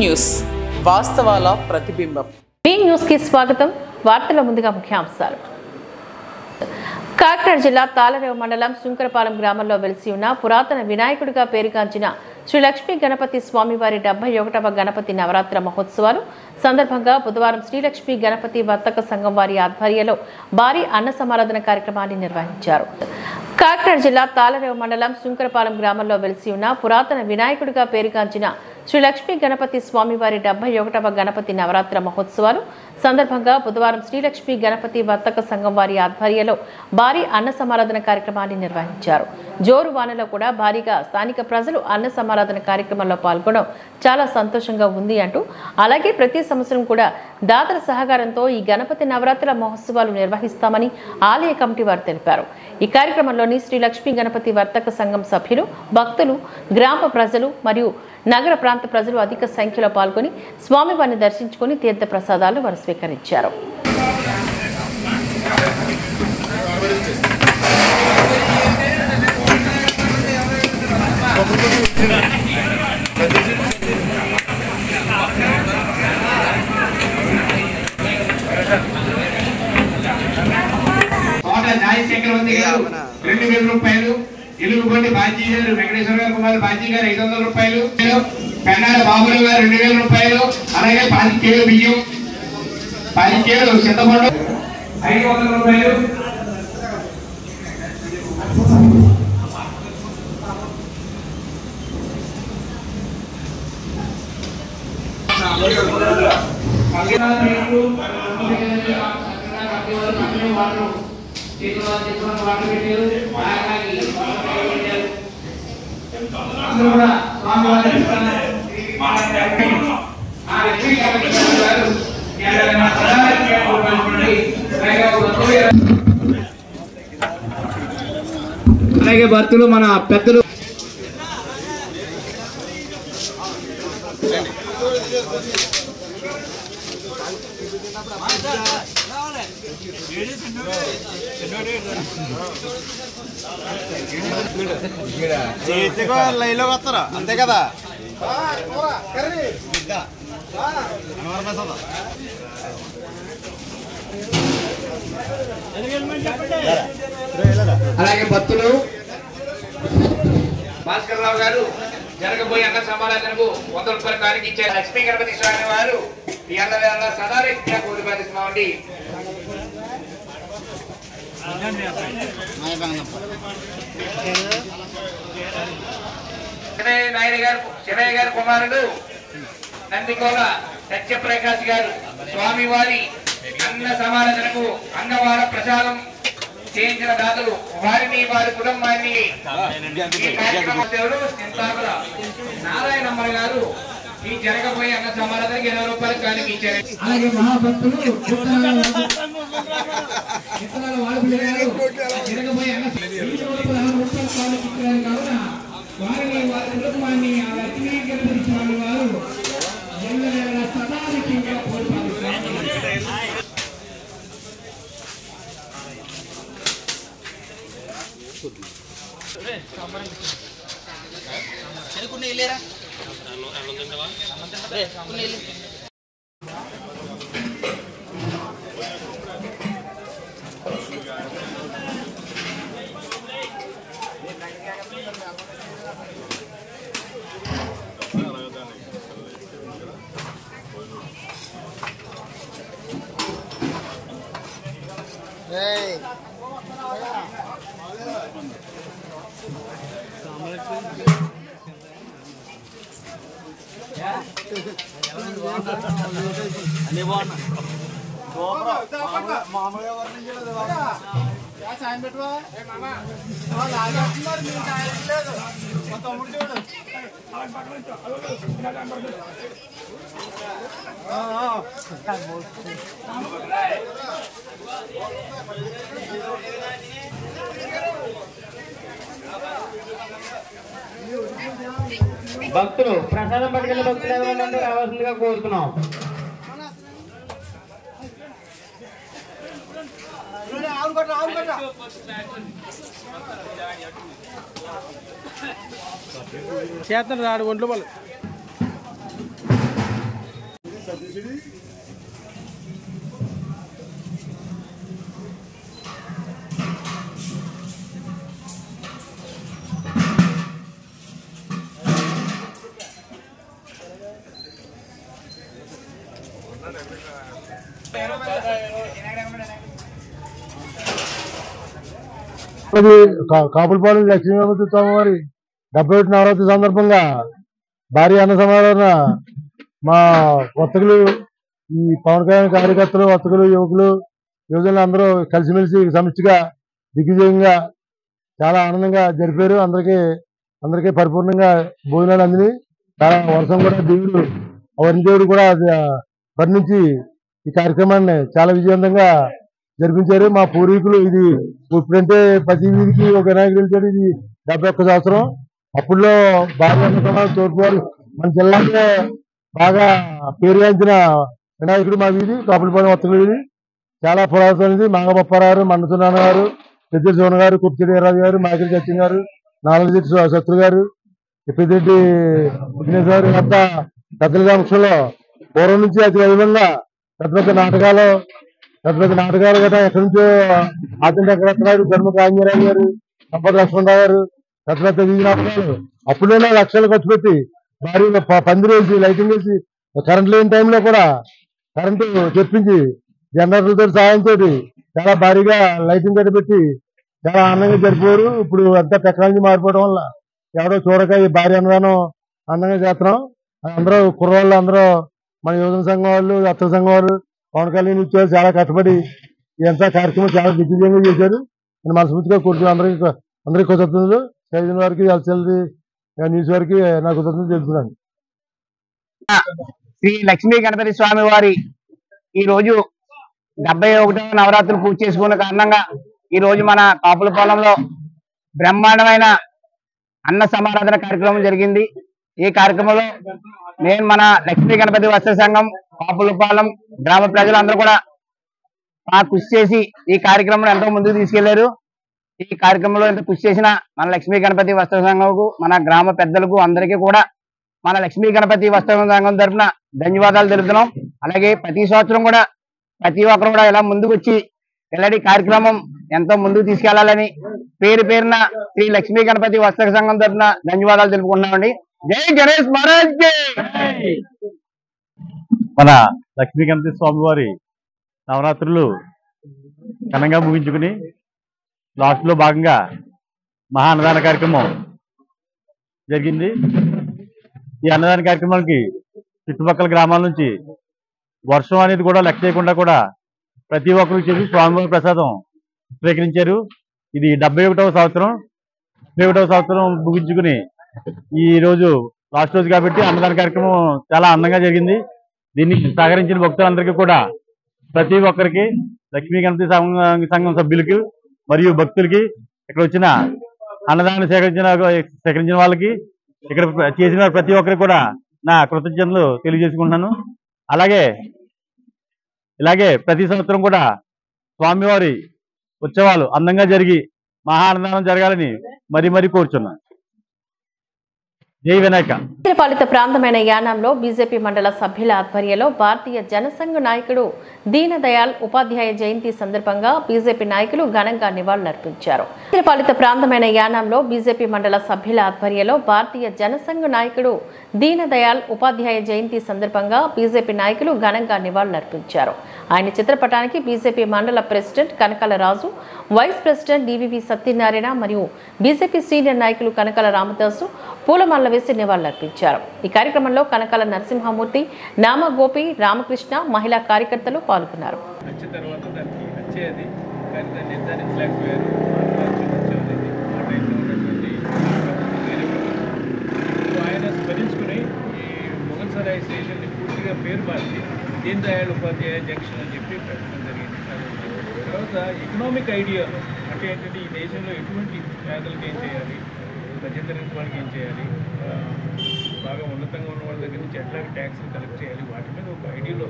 News వాస్తవాల ప్రతిబింబం. Be news కి స్వాగతం. వార్తల ముందుగా ముఖ్యాంశాలు. కాకినాడ జిల్లా తాళరేవు మండలం శుంకరపాలెం గ్రామంలో వెలిసి ఉన్న పురాతన వినాయకుడిగా పేరుగాంచిన శ్రీ లక్ష్మీ గణపతి స్వామివారి 71వ గణపతి నవరాత్రి మహోత్సవాలు సందర్భంగా బుధవారం శ్రీలక్ష్మీ గణపతి వర్తక సంఘం వారి ఆధ్వర్యంలో భారీ అన్న సమారాధన కార్యక్రమాన్ని నిర్వహించారు. కాకినాడ జిల్లా తాళరేవు మండలం శుంకరపాలెం గ్రామంలో వెలిసి ఉన్న పురాతన వినాయకుడిగా పేరుగాంచిన శ్రీ లక్ష్మీ గణపతి స్వామివారి 71వ గణపతి నవరాత్రి మహోత్సవాలు సందర్భంగా బుధవారం శ్రీలక్ష్మీ గణపతి వర్తక సంఘం వారి ఆధ్వర్యంలో భారీ అన్న సమారాధన కార్యక్రమాన్ని నిర్వహించారు. జోరు వానలో కూడా భారీగా స్థానిక ప్రజలు అన్న సమారాధన కార్యక్రమంలో పాల్గొనడం చాలా సంతోషంగా ఉంది అంటూ, అలాగే ప్రతి సంవత్సరం కూడా దాతల సహకారంతో ఈ గణపతి నవరాత్రుల మహోత్సవాలు నిర్వహిస్తామని ఆలయ కమిటీ వారు తెలిపారు. ఈ కార్యక్రమంలోని శ్రీ లక్ష్మీ గణపతి వర్తక సంఘం సభ్యులు, భక్తులు, గ్రామ ప్రజలు మరియు నగర ప్రాంత ప్రజలు అధిక సంఖ్యలో పాల్గొని స్వామివారిని దర్శించుకుని తీర్థ ప్రసాదాలు వారు స్వీకరించారు. రూపాయలు, ఇలుగుబండి బాజీ గారు వెంకటేశ్వర కుమార్ బాజీ గారు 500 రూపాయలు, పెన్నాడ బాబురావు గారు 2000 రూపాయలు, అలాగే 10 కేలు బియ్యం, 10 కేలు చింతపండు 500 రూపాయలు, అలాగే భక్తులు మన పెద్దలు లైన్లో వస్తారా అంతే కదా. అలాగే భక్తులు భాస్కర్ రావు గారు జరగబోయే అన్న సమారాధనకు 100 రూపాయల కానికి ఇచ్చారు. లక్ష్మీ గణపతి స్వామి వారు ఈ అన్న సదారీత్యా కోరి పాటిస్తున్నామండి. శివయ్య గారు కుమారుడు నందికోల సత్యప్రకాష్ గారు స్వామివారి అన్న సమారాధనకు అన్నవార ప్రసాదం చేయించిన దాతలు వారిని వారి కుటుంబాన్ని నారాయణమ్మ గారు ఈ జరగబోయే అన్న సమారాధనకి 20 రూపాయల కానికి ఇచ్చారు. అలాగే మహాభక్తులు జరగబోయే అన్న 20 రూపాయల కానికి ఇచ్చారు కావున వారిని వారి కుటుంబాన్ని ఆ లక్ష్మీ గణపతి స్వామి వారు సదానికంగా కోరుకుంటున్నారు. అన్ని బాగున్నా మామూలుగా సాయం పెట్టువా మా తమ్ముడు చూడు. భక్తులు ప్రసాదం పట్టుకెళ్ళి భక్తులు ఎవరైనా రావాల్సిందిగా కోరుతున్నాం. చేతను రాడు ఒంట్లో వాళ్ళు కాపులపాలెం లక్ష్మీ స్వామివారి 71 నవరాత్రి సందర్భంగా భారీ అన్న సమారాధన మా వర్తకులు, ఈ పవన్ కళ్యాణ్ కార్యకర్తలు, వర్తకులు, యువజనులు అందరూ కలిసిమెలిసి సమిష్టిగా దిగ్విజయంగా చాలా ఆనందంగా జరిపారు. అందరికీ పరిపూర్ణంగా భోజనాలు అందిని చాలా వర్షం కూడా దేవుడు కూడా వర్ణించి ఈ కార్యక్రమాన్ని చాలా విజయవంతంగా జరిపించారు. మా పూర్వీకులు ఇది ఇప్పుడంటే ప్రతి వీధికి ఒక వినాయకుడు వెళ్తారు. ఇది 71 సంవత్సరం. అప్పుడులో బాగా తోడ్పారు. మన జిల్లాలో బాగా పేరుగాంచిన వినాయకుడు మా వీధి కాపులపాలెం వర్తకుల వీధి. చాలా పురాతనది. మంగమప్పారావు, మండసునాన్న గారు, పెద్ద సోన గారు, కుప్పిరెడ్డి వీర్రాజు గారు, మైకిల్ సత్యం గారు, నాలుగు శత్రు గారు, పెద్దిరెడ్డి విఘ్నేష్ గారు అంతా పెద్దల సమక్షంలో పూర్వం నుంచి అతి వైభవంగా పెద్ద నాటకాలు గట్రా ఎక్కడి నుంచో ఆచండి ఎక్కడెక్కడారు, ధర్మ ఆంజనేయ గారు, సంపద లక్ష్మణరావు గారు, పెద్ద వీధి నాటకాలు అప్పుడైనా లక్షలు ఖర్చు పెట్టి భారీ పందిరి వేసి లైటింగ్ వేసి కరెంట్ లేని టైంలో కూడా కరెంటు తెప్పించి జనరేటర్లతో సహాయంతో చాలా భారీగా లైటింగ్ పెట్టి చాలా ఆనందంగా జరిపోయారు. ఇప్పుడు అంతా టెక్నాలజీ మారిపోవడం వల్ల ఎవడో చూడక ఈ భారీ అన్నదానం అందంగా చేస్తున్నాం. అందరూ కుర్రవాళ్ళు అందరూ మన యువజన సంఘం వాళ్ళు, అత్తల సంఘం వాళ్ళు, పవన్ కళ్యాణ్ ఇచ్చారు. చాలా కష్టపడి ఇదంతా కార్యక్రమం చాలా దిగ్విజయంగా చేశారు. నేను మనస్ఫూర్తిగా కూర్చుని అందరికీ కృతజ్ఞతలు. సైజన్ వారికి, ఎల్సెల్ది న్యూస్ వారికి నా కృతజ్ఞతలు తెలుపుతున్నాను. శ్రీ లక్ష్మీ గణపతి స్వామి వారి ఈ రోజు 71వ నవరాత్రులు పూర్తి చేసుకున్న కారణంగా ఈ రోజు మన కాపులపాలెంలో బ్రహ్మాండమైన అన్న సమారాధన కార్యక్రమం జరిగింది. ఈ కార్యక్రమంలో నేను మన లక్ష్మీ గణపతి వస్త్ర సంఘం కాపులపాలెం గ్రామ ప్రజలందరూ కూడా కృషి చేసి ఈ కార్యక్రమం ఎంతో ముందుకు తీసుకెళ్లారు. ఈ కార్యక్రమంలో ఎంత కృషి చేసిన మన లక్ష్మీ గణపతి వస్త్ర సంఘంకు, మన గ్రామ పెద్దలకు అందరికీ కూడా మన లక్ష్మీ గణపతి వస్త్ర సంఘం తరఫున ధన్యవాదాలు తెలుపుతున్నాం. అలాగే ప్రతి సంవత్సరం కూడా ప్రతి ఒక్కరు కూడా ఇలా ముందుకు వచ్చి ఇలాంటి కార్యక్రమం ఎంతో ముందుకు తీసుకెళ్లాలని పేరున శ్రీ లక్ష్మీ గణపతి వస్త్ర సంఘం తరఫున ధన్యవాదాలు తెలుపుకుంటున్నామండి. జై గణేష్ మహారాజ్ జై. మన లక్ష్మీ గణపతి స్వామి వారి నవరాత్రులు ఘనంగా ముగించుకుని లాస్ట్ లో భాగంగా మహా అన్నదాన కార్యక్రమం జరిగింది. ఈ అన్నదాన కార్యక్రమానికి చుట్టుపక్కల గ్రామాల నుంచి వర్షం అనేది కూడా లెక్క చేయకుండా కూడా ప్రతి ఒక్కరికి చేసి స్వామివారి ప్రసాదం స్వీకరించారు. ఇది 71వ సంవత్సరం ముగించుకుని ఈ రోజు లాస్ట్ రోజు కాబట్టి అన్నదాన కార్యక్రమం చాలా అందంగా జరిగింది. దీన్ని సహకరించిన భక్తులందరికీ కూడా ప్రతి ఒక్కరికి, లక్ష్మీ గణపతి సంఘం సభ్యులకి మరియు భక్తులకి, ఇక్కడ వచ్చిన అన్నదానం సేకరించిన వాళ్ళకి, ఇక్కడ చేసిన ప్రతి ఒక్కరికి కూడా నా కృతజ్ఞతలు తెలియజేసుకుంటున్నాను. ఇలాగే ప్రతి సంవత్సరం కూడా స్వామివారి ఉత్సవాలు అందంగా జరిగి మహా అన్నదానం జరగాలని మరీ కోరుచున్నాను. జై వినాయక. పాలిత ప్రాంతమైన యానాంలో బీజేపీ మండల సభ్యుల ఆధ్వర్యంలో భారతీయ జనసంఘ్ నాయకుడు దీన్ దయాళ్ ఉపాధ్యాయ జయంతి సందర్భంగా బీజేపీ నాయకులు ఘనంగా నివాళులర్పించారు. పాలిత ప్రాంతమైన యానాంలో బీజేపీ మండల సభ్యుల ఆధ్వర్యంలో భారతీయ జనసంఘ్ నాయకుడు దీన్ దయాళ్ ఉపాధ్యాయ జయంతి సందర్భంగా బీజేపీ నాయకులు ఘనంగా నివాళులర్పించారు. ఆయన చిత్రపటానికి బీజేపీ మండల ప్రెసిడెంట్ కనకాల రాజు, వైస్ ప్రెసిడెంట్ డివివి సత్యనారాయణ మరియు బీజేపీ సీనియర్ నాయకులు కనకాల రామదాసు పూలమాల వేసి నివాళులర్పించారు. ఈ కార్యక్రమంలో కనకాల నరసింహమూర్తి, నామ గోపి, రామకృష్ణ, మహిళా కార్యకర్తలు పాల్గొన్నారు. దీన్ దయాళ్ ఉపాధ్యాయ జంక్షన్ అని చెప్పి పెట్టడం జరిగింది. తర్వాత ఎకనామిక్ ఐడియా అంటే ఏంటంటే ఈ దేశంలో ఎటువంటి పేదలకు ఏం చేయాలి, మధ్యతరగతి వాళ్ళకి ఏం చేయాలి, బాగా ఉన్నతంగా ఉన్న వాళ్ళ దగ్గర నుంచి ఎట్లా ట్యాక్స్లు కలెక్ట్ చేయాలి, వాటి మీద ఒక ఐడియాలో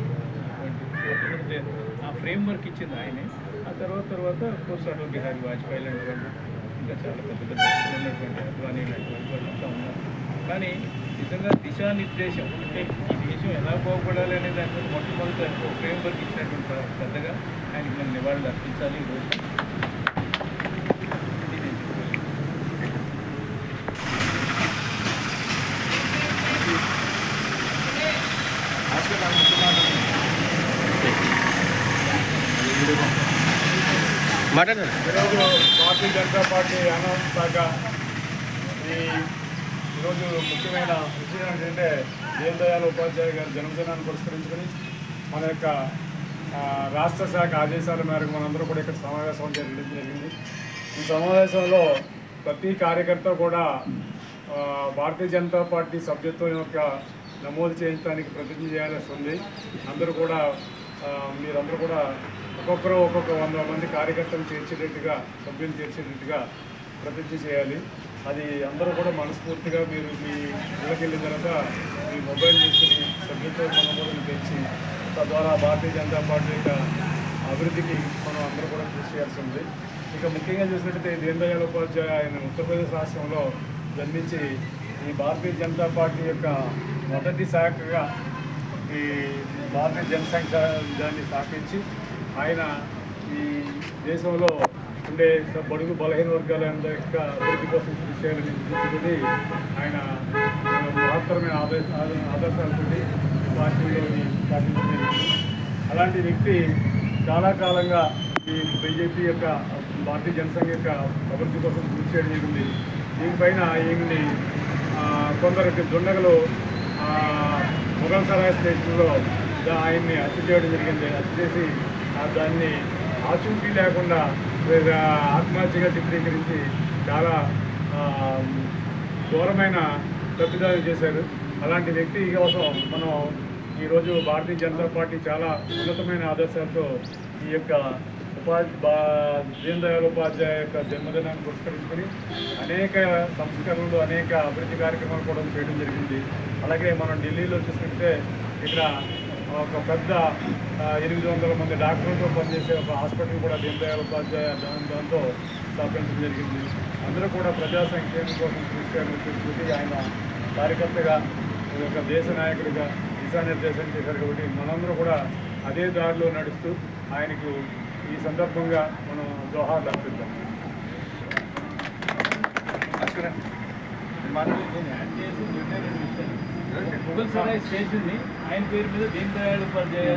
ఆ ఫ్రేమ్వర్క్ ఇచ్చింది ఆయనే. ఆ తర్వాత కోర్స్ అటల్ బిహారీ వాజ్పేయి లాంటి వాళ్ళు, ఇంకా చాలా పెద్ద ఉన్నటువంటి అద్వానీ లాంటి వాళ్ళు అంతా ఉన్నారు. కానీ నిజంగా దిశానిర్దేశం అంటే ఈ దేశం ఎలా బాగుపడాలి అనే దాని మీద మొట్టమొదటి ఒక ఫ్రేమ్వర్క్ ఇచ్చినటువంటి పెద్దగా ఆయనకి మనం నివాళులు అర్పించాలి ఈరోజు. ఈరోజు భారతీయ జనతా పార్టీ యానం శాఖ ఈరోజు ముఖ్యమైన విషయం ఏంటంటే దీన్ దయాళ్ ఉపాధ్యాయ గారి జన్మదినాన్ని పురస్కరించుకొని మన యొక్క రాష్ట్ర శాఖ ఆదేశాల మేరకు మనందరూ కూడా ఇక్కడ సమావేశం చేయడం జరిగింది. ఈ సమావేశంలో ప్రతి కార్యకర్త కూడా భారతీయ జనతా పార్టీ సభ్యత్వం యొక్క నమోదు చేయించడానికి ప్రతిజ్ఞ చేయాల్సి ఉంది. అందరూ కూడా మీరందరూ కూడా ఒక్కొక్కరు ఒక్కొక్క 100 మంది కార్యకర్తలు చేర్చేటట్టుగా సభ్యులు చేర్చేటట్టుగా ప్రతిజ్ఞ చేయాలి. అది అందరూ కూడా మనస్ఫూర్తిగా మీరు మీ ఇళ్ళకి వెళ్ళిన తర్వాత మీ మొబైల్ తీసుకుని సభ్యత్వ నమోదును తెచ్చి తద్వారా భారతీయ జనతా పార్టీ యొక్క అభివృద్ధికి మనం అందరూ కూడా కృషి చేయాల్సి ఉంది. ఇక ముఖ్యంగా చూసినట్టయితే దీన్ దయాళ్ ఉపాధ్యాయ ఆయన ఉత్తరప్రదేశ్ రాష్ట్రంలో జన్మించి ఈ భారతీయ జనతా పార్టీ యొక్క మొదటి శాఖగా ఈ భారతీయ జనసంఘ దాన్ని స్థాపించి ఆయన ఈ దేశంలో ఉండే బడుగు బలహీన వర్గాల యొక్క అభివృద్ధి కోసం కృషి చేయాలని గుర్తుకొని ఆయన మహత్తరమైన ఆదర్శాలతో పార్టీలోని స్థాపించడం. అలాంటి వ్యక్తి చాలా కాలంగా ఈ బీజేపీ యొక్క భారతీయ జనసంఘ యొక్క అభివృద్ధి కోసం కృషి చేయడం జరిగింది. దీనిపైన ఈయన్ని కొందరికి దుండగలు మొఘల్ సరాయ్ స్టేషన్లో ఆయన్ని హత్య చేయడం జరిగింది. హత్య చేసి దాన్ని ఆచూకీ లేకుండా ఆత్మహత్యగా చిత్రీకరించి చాలా ఘోరమైన తప్పిదాలు చేశారు. అలాంటి వ్యక్తి కోసం మనం ఈరోజు భారతీయ జనతా పార్టీ చాలా ఉన్నతమైన ఆదర్శాలతో ఈ యొక్క దీన్ దయాళ్ ఉపాధ్యాయ యొక్క జన్మదినాన్ని పురస్కరించుకొని అనేక సంస్కరణలు అనేక అభివృద్ధి కార్యక్రమాలు కూడా చేయడం జరిగింది. అలాగే మనం ఢిల్లీలో చూసుకుంటే ఇక్కడ ఒక పెద్ద 800 మంది డాక్టర్లతో పనిచేసే ఒక హాస్పిటల్ కూడా దీన్ దయాళ్ ఉపాధ్యాయ దాంతో స్థాపించడం జరిగింది. అందరూ కూడా ప్రజా సంక్షేమం కోసం కృషి చేయాలని ఆయన కార్యకర్తగా ఒక దేశ నాయకుడిగా దిశానిర్దేశం చేశారు. కాబట్టి మనందరూ కూడా అదే దారిలో నడుస్తూ ఆయనకు ఈ సందర్భంగా మనం జోహార్లు అర్పిద్దాం. మొఘల్ సరాయ్ స్టేషన్ని ఆయన పేరు మీద దీన్ దయాళ్ ఉపాధ్యాయ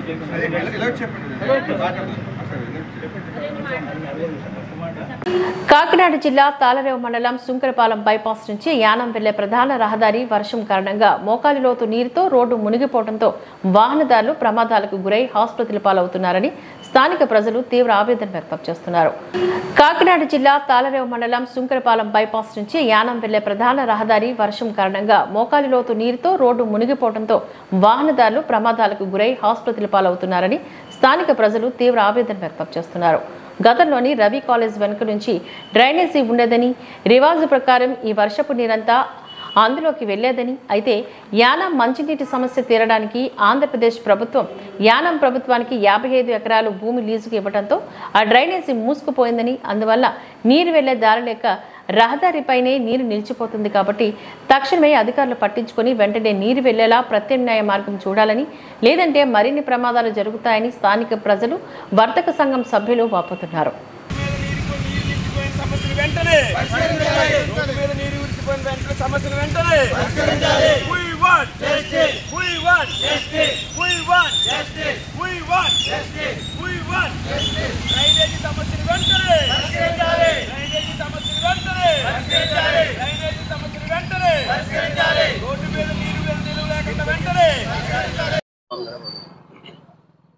కాకినాడ జిల్లా తాళరేవు మండలం సుంకరపాలెం బైపాస్ నుంచి యానం వెళ్లే ప్రధాన రహదారి వర్షం కారణంగా మోకాలి లోతు నీరుతో రోడ్డు మునిగిపోవడంతో వాహనదారులు ప్రమాదాలకు గురై ఆసుపత్రుల పాలవుతున్నారని స్థానిక ప్రజలు తీవ్ర ఆవేదన వ్యక్తం చేస్తున్నారు. కాకినాడ జిల్లా తాళరేవు మండలం సుంకరపాలెం బైపాస్ నుంచి యానం వెళ్లే ప్రధాన రహదారి వర్షం కారణంగా మోకాలి లోతు నీరుతో రోడ్డు మునిగిపోవడంతో వాహనదారులు ప్రమాదాలకు గురై ఆసుపత్రుల పాలవుతున్నారని స్థానిక ప్రజలు తీవ్ర ఆవేదన వ్యక్తం చేస్తున్నారు. గతంలోని రవి కాలేజ్ వెనుక నుంచి డ్రైనేజీ ఉండేదని, రివాజు ప్రకారం ఈ వర్షపు నీరంతా అందులోకి వెళ్లేదని, అయితే యానం మంచినీటి సమస్య తీరడానికి ఆంధ్రప్రదేశ్ ప్రభుత్వం యానం ప్రభుత్వానికి 55 ఎకరాలు భూమి లీజుకు ఇవ్వడంతో ఆ డ్రైనేజీ మూసుకుపోయిందని, అందువల్ల నీరు వెళ్లే దారి లేక రహదారిపైనే నీరు నిలిచిపోతుంది. కాబట్టి తక్షణమే అధికారులు పట్టించుకొని వెంటనే నీరు వెళ్లేలా ప్రత్యామ్నాయ మార్గం చూడాలని, లేదంటే మరిన్ని ప్రమాదాలు జరుగుతాయని స్థానిక ప్రజలు వర్తక సంఘం సభ్యులు వాపోతున్నారు.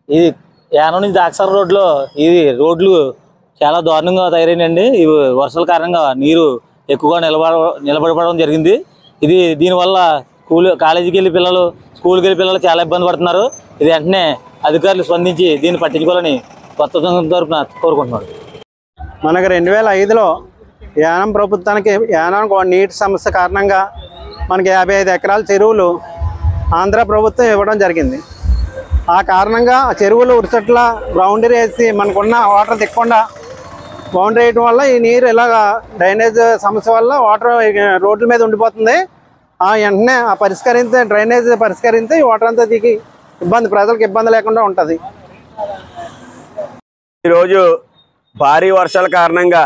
ఇది యానం నుంచి దాక్సర్ రోడ్లో ఇది రోడ్లు చాలా దారుణంగా తయారైందండి. ఇవి వర్షాల కారణంగా నీరు ఎక్కువగా నిలబడిపోవడం జరిగింది. దీనివల్ల కాలేజీకి వెళ్ళి పిల్లలు, స్కూల్కి వెళ్ళి పిల్లలు చాలా ఇబ్బంది పడుతున్నారు. ఇది వెంటనే అధికారులు స్పందించి దీన్ని పట్టించుకోవాలని కొత్త సంఘం తరఫున కోరుకుంటున్నారు. మనకు 2005లో యానం ప్రభుత్వానికి యానానికి నీటి సమస్య కారణంగా మనకి 55 ఎకరాల చెరువులు ఆంధ్ర ప్రభుత్వం ఇవ్వడం జరిగింది. ఆ కారణంగా ఆ చెరువులు ఉరిసట్ల బౌండరీ వేసి మనకున్న వాటర్ తిక్కకుండా బౌండరీ వేయడం వల్ల ఈ నీరు ఇలాగా డ్రైనేజ్ సమస్య వల్ల వాటర్ రోడ్ల మీద ఉండిపోతుంది. వెంటనే పరిష్కరిస్తే డ్రైనేజ్ పరిష్కరిస్తే ఈ వాటర్ అంతా దిగి ప్రజలకు ఇబ్బంది లేకుండా ఉంటుంది. ఈరోజు భారీ వర్షాల కారణంగా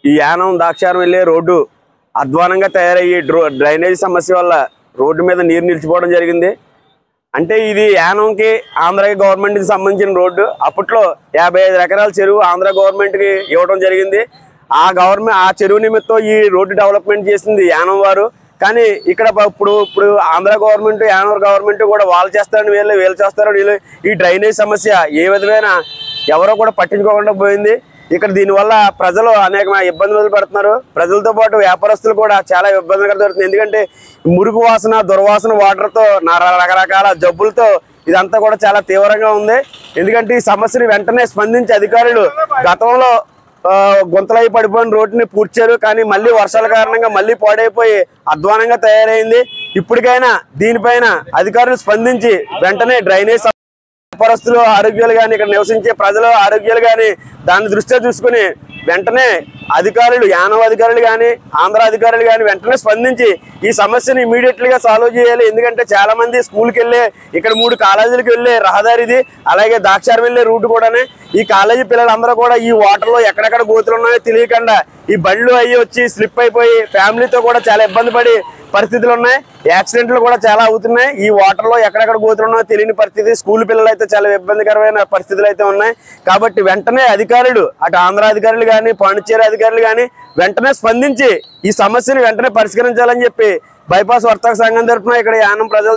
ఈ యానం దాక్షారం వెళ్ళే రోడ్డు అధ్వానంగా తయారయ్యి డ్రైనేజ్ సమస్య వల్ల రోడ్డు మీద నీరు నిలిచిపోవడం జరిగింది. అంటే ఇది యానంకి ఆంధ్ర గవర్నమెంట్కి సంబంధించిన రోడ్డు. అప్పట్లో 55 ఎకరాల చెరువు ఆంధ్ర గవర్నమెంట్కి ఇవ్వడం జరిగింది. ఆ చెరువు నిమిత్తం ఈ రోడ్డు డెవలప్మెంట్ చేసింది యానం వారు. కానీ ఇక్కడ ఇప్పుడు ఆంధ్ర గవర్నమెంట్ యానం గవర్నమెంట్ కూడా వాళ్ళు చేస్తారని వీళ్ళు చేస్తారని వీళ్ళు ఈ డ్రైనేజ్ సమస్య ఏ విధమైన ఎవరో కూడా పట్టించుకోకుండా పోయింది. ఇక్కడ దీనివల్ల ప్రజలు అనేక ఇబ్బందులు పడుతున్నారు. ప్రజలతో పాటు వ్యాపారస్తులు కూడా చాలా ఇబ్బందికర జరుగుతుంది. ఎందుకంటే మురుగు వాసన దుర్వాసన వాటర్తో రకరకాల జబ్బులతో ఇదంతా కూడా చాలా తీవ్రంగా ఉంది. ఎందుకంటే ఈ సమస్యని వెంటనే స్పందించి అధికారులు గతంలో గుంతలై పడిపోయిన రోడ్డుని పూడ్చారు. కానీ మళ్ళీ వర్షాల కారణంగా మళ్ళీ పాడైపోయి అధ్వానంగా తయారైంది. ఇప్పటికైనా దీనిపైన అధికారులు స్పందించి వెంటనే డ్రైనేజ్ వ్యాపారస్తులు ఆరోగ్యాలు కానీ ఇక్కడ నివసించే ప్రజల ఆరోగ్యాలు కానీ దాన్ని దృష్ట్యా చూసుకుని వెంటనే అధికారులు యానం అధికారులు కానీ ఆంధ్ర అధికారులు కానీ వెంటనే స్పందించి ఈ సమస్యను ఇమీడియట్లీగా సాల్వ్ చేయాలి. ఎందుకంటే చాలా మంది స్కూల్కి వెళ్ళే ఇక్కడ 3 కాలేజీలకు వెళ్ళే రహదారిది, అలాగే దాక్షారం వెళ్ళే రూట్ కూడానే. ఈ కాలేజీ పిల్లలందరూ కూడా ఈ వాటర్లో ఎక్కడెక్కడ గోతులు ఉన్నాయో తెలియకుండా ఈ బళ్ళు అయ్యి వచ్చి స్లిప్ అయిపోయి ఫ్యామిలీతో కూడా చాలా ఇబ్బంది పడి పరిస్థితులు ఉన్నాయి. యాక్సిడెంట్లు కూడా చాలా అవుతున్నాయి. ఈ వాటర్లో ఎక్కడెక్కడ గోతులు ఉన్నాయో తెలియని పరిస్థితి. స్కూల్ పిల్లలు అయితే చాలా ఇబ్బందికరమైన పరిస్థితులు అయితే ఉన్నాయి. కాబట్టి వెంటనే అధికారులు అటు ఆంధ్ర అధికారులు కానీ పాండిచ్చేరి అధికారులు కానీ వెంటనే స్పందించి ఈ సమస్యను వెంటనే పరిష్కరించాలని చెప్పి బైపాస్ వర్తక సంఘం తరఫున ఇక్కడ యానం ప్రజలు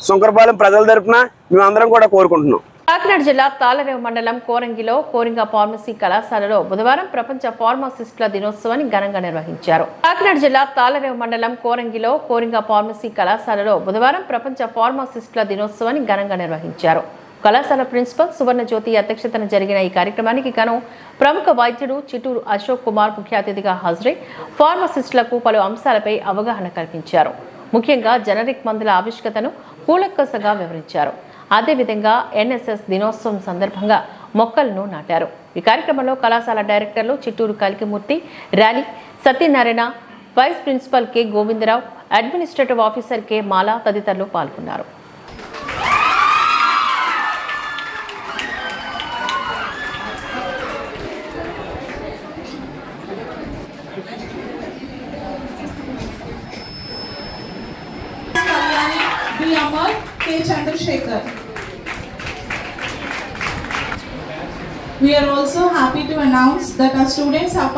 శంకరపాలెం ప్రజల తరఫున మేమందరం కూడా కోరుకుంటున్నాం. కాకినాడ జిల్లా తాళరేవు మండలం కోరంగిలో కోరింగ ఫార్మసీ కళాశాలలో బుధవారం ప్రపంచ ఫార్మసిస్టుల దినోత్సవాన్ని ఘనంగా నిర్వహించారు. కాకినాడ జిల్లా తాళరేవు మండలం కోరంగిలో కోరింగ ఫార్మసీ కళాశాలలో బుధవారం ప్రపంచ ఫార్మసిస్టుల దినోత్సవాన్ని ఘనంగా నిర్వహించారు. కళాశాల ప్రిన్సిపల్ సువర్ణజ్యోతి అధ్యక్షతన జరిగిన ఈ కార్యక్రమానికి గాను ప్రముఖ వైద్యుడు చిట్టూరు అశోక్ కుమార్ ముఖ్య అతిథిగా హాజరై ఫార్మసిస్టులకు పలు అంశాలపై అవగాహన కల్పించారు. ముఖ్యంగా జనరిక్ మందుల ఆవిష్కతను కూలంకషంగా వివరించారు. అదేవిధంగా ఎన్ఎస్ఎస్ దినోత్సవం సందర్భంగా మొక్కలను నాటారు. ఈ కార్యక్రమంలో కళాశాల డైరెక్టర్లు Chitturu Kalikimurthy, Ryali Satyanarayana, vice principal K Govindarao, administrative officer K Mala తదితరులు పాల్గొన్నారు. We are also happy to announce that our students have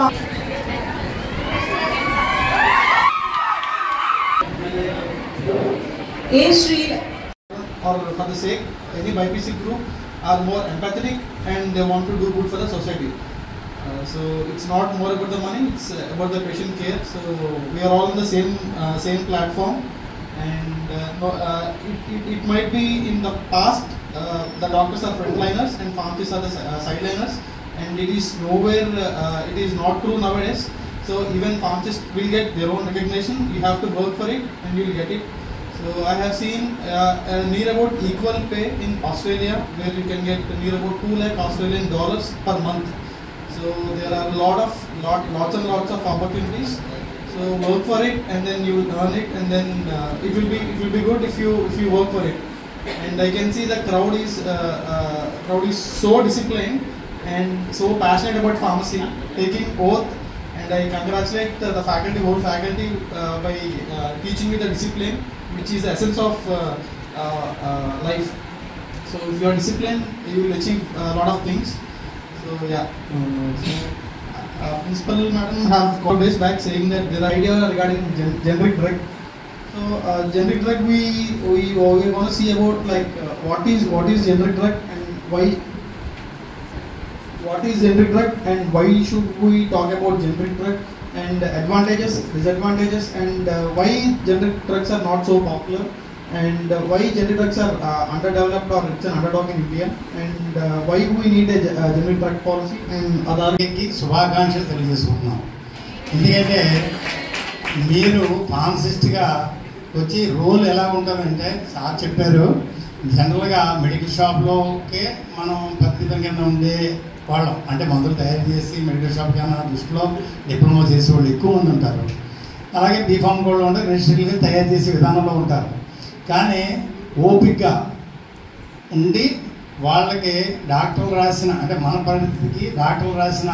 or for the sake any BIPC group are more empathetic and they want to do good for the society. So it's not more about the money, it's about the patient care. So we are all on the same platform, and it might be in the past the doctors are frontliners and pharmacists are the sideliners, and it is nowhere it is not true nowadays. So even pharmacists will get their own recognition. You have to work for it and you will get it. So I have seen near about equal pay in Australia, where you can get near about 2 lakh Australian dollars per month. So there are lots and lots of opportunities. So work for it and then you will earn it, and then it will be good if you work for it. And I can see the crowd is so disciplined and so passionate about pharmacy, taking oath. And I congratulate the faculty, whole faculty, by teaching me the discipline, which is the essence of life. So if you are disciplined, you will achieve a lot of things. So yeah, Principal Madam have called days back saying that there are idea regarding generic drug. So generic drug, we want to see about like what is generic drug and why. What is generic drug and why should we talk about generic drug, and advantages, disadvantages, and why generic drugs are not so popular, and why generic drugs are underdeveloped or it's an underdog in India, and why we need a generic drug policy and other. శుభాకాంక్షలు తెలియజేసుకుంటున్నాం. ఎందుకంటే మీరు ఫార్మసిస్ట్గా వచ్చి role ఎలా ఉంటుందంటే sir చెప్పారు, జనరల్గా medical షాప్లోకే మనం పత్రిక కింద ఉండే వాళ్ళం, అంటే మందులు తయారు చేసి మెడికల్ షాప్ కన్నా దృష్టిలో డిప్లొమా చేసే వాళ్ళు ఎక్కువ మంది ఉంటారు. అలాగే బీఫామ్ కూడా ఉంటారు, రెజిస్ట్రీలుగా తయారు చేసే విధానంలో ఉంటారు. కానీ ఓపికగా ఉండి వాళ్ళకి డాక్టర్లు రాసిన అంటే మన పరిస్థితికి డాక్టర్లు రాసిన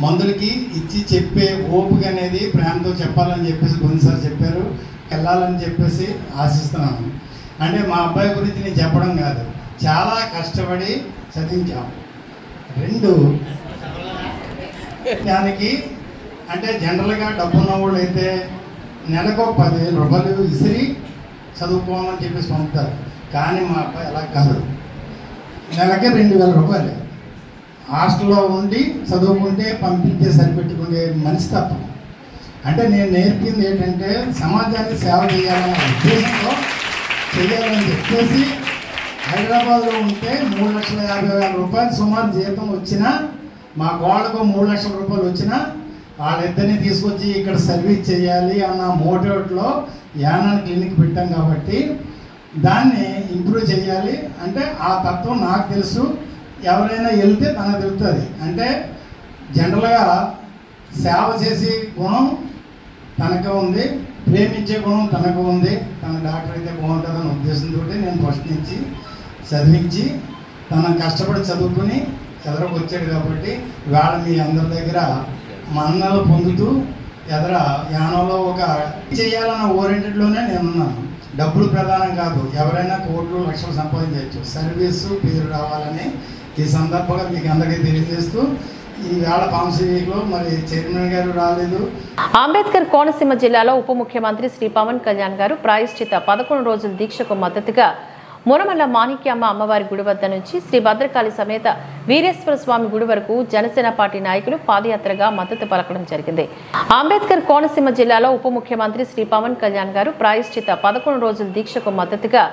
మందులకి ఇచ్చి చెప్పే ఓపిక అనేది ప్రేమతో చెప్పాలని చెప్పేసి కొన్నిసారి చెప్పారు, వెళ్ళాలని చెప్పేసి ఆశిస్తున్నాను. అంటే మా అబ్బాయి గురించి నేను చెప్పడం కాదు, చాలా కష్టపడి చదివించాం. 2 దానికి అంటే జనరల్గా డబ్బున్న వాళ్ళు అయితే నెలకు 10,000 రూపాయలు విసిరి చదువుకోమని చెప్పేసి పంపుతారు. కానీ మా అబ్బాయి అలా కాదు, నెలకే 2,000 రూపాయలు హాస్టల్లో ఉండి చదువుకుంటే పంపించే సరిపెట్టుకునే మనస్తత్వం. అంటే నేను నేర్పింది ఏంటంటే సమాజానికి సేవ చేయాలనే ఉద్దేశంతో చేయాలని చెప్పేసి హైదరాబాద్లో ఉంటే 3,50,000 రూపాయలు సుమారు జీతం వచ్చినా, మా గోళ్ళకు 3 లక్షల రూపాయలు వచ్చినా వాళ్ళిద్దరిని తీసుకొచ్చి ఇక్కడ సర్వీస్ చేయాలి అన్న మోటివేట్లో యానాన్ క్లినిక్ పెట్టాం. కాబట్టి దాన్ని ఇంప్రూవ్ చేయాలి అంటే ఆ తత్వం నాకు తెలుసు, ఎవరైనా వెళ్తే తనకు తెలుస్తుంది. అంటే జనరల్గా సేవ చేసే గుణం తనకు ఉంది, ప్రేమించే గుణం తనకు ఉంది. తన డాక్టర్ అయితే బాగుంటుందన్న ఉద్దేశంతో నేను ఫస్ట్ నుంచి చదివించి తన కష్టపడి చదువుకుని ఎదరకు వచ్చాడు. కాబట్టి ఇవాళ మీ అందరి దగ్గర మన్నలు పొందుతూ ఎదర యానంలో ఒక చేయాలన్న ఓరియంటెడ్లోనే నేనున్నాను. డబ్బులు ప్రధానం కాదు, ఎవరైనా కోట్లు లక్షలు సంపాదించవచ్చు, సర్వీసు పేరు రావాలని ఈ సందర్భంగా మీకు అందరికీ తెలియజేస్తూ ఈవేళ పాంసీలో మరి చైర్మన్ గారు రాలేదు. అంబేద్కర్ కోనసీమ జిల్లాలో ఉప ముఖ్యమంత్రి శ్రీ పవన్ కళ్యాణ్ గారు ప్రాయశ్చిత 11 రోజుల దీక్షకు మద్దతుగా మునమల్ల మాణిక్యమ్మ అమ్మవారి గుడి వద్ద నుంచి శ్రీ భద్రకాళి సమేత వీరేశ్వర స్వామి గుడి వరకు జనసేన పార్టీ నాయకులు పాదయాత్రగా మద్దతు పలకడం జరిగింది. అంబేద్కర్ కోనసీమ జిల్లాలో ఉప ముఖ్యమంత్రి శ్రీ పవన్ కళ్యాణ్ గారు ప్రాయశ్చిత 11 రోజుల దీక్షకు మద్దతుగా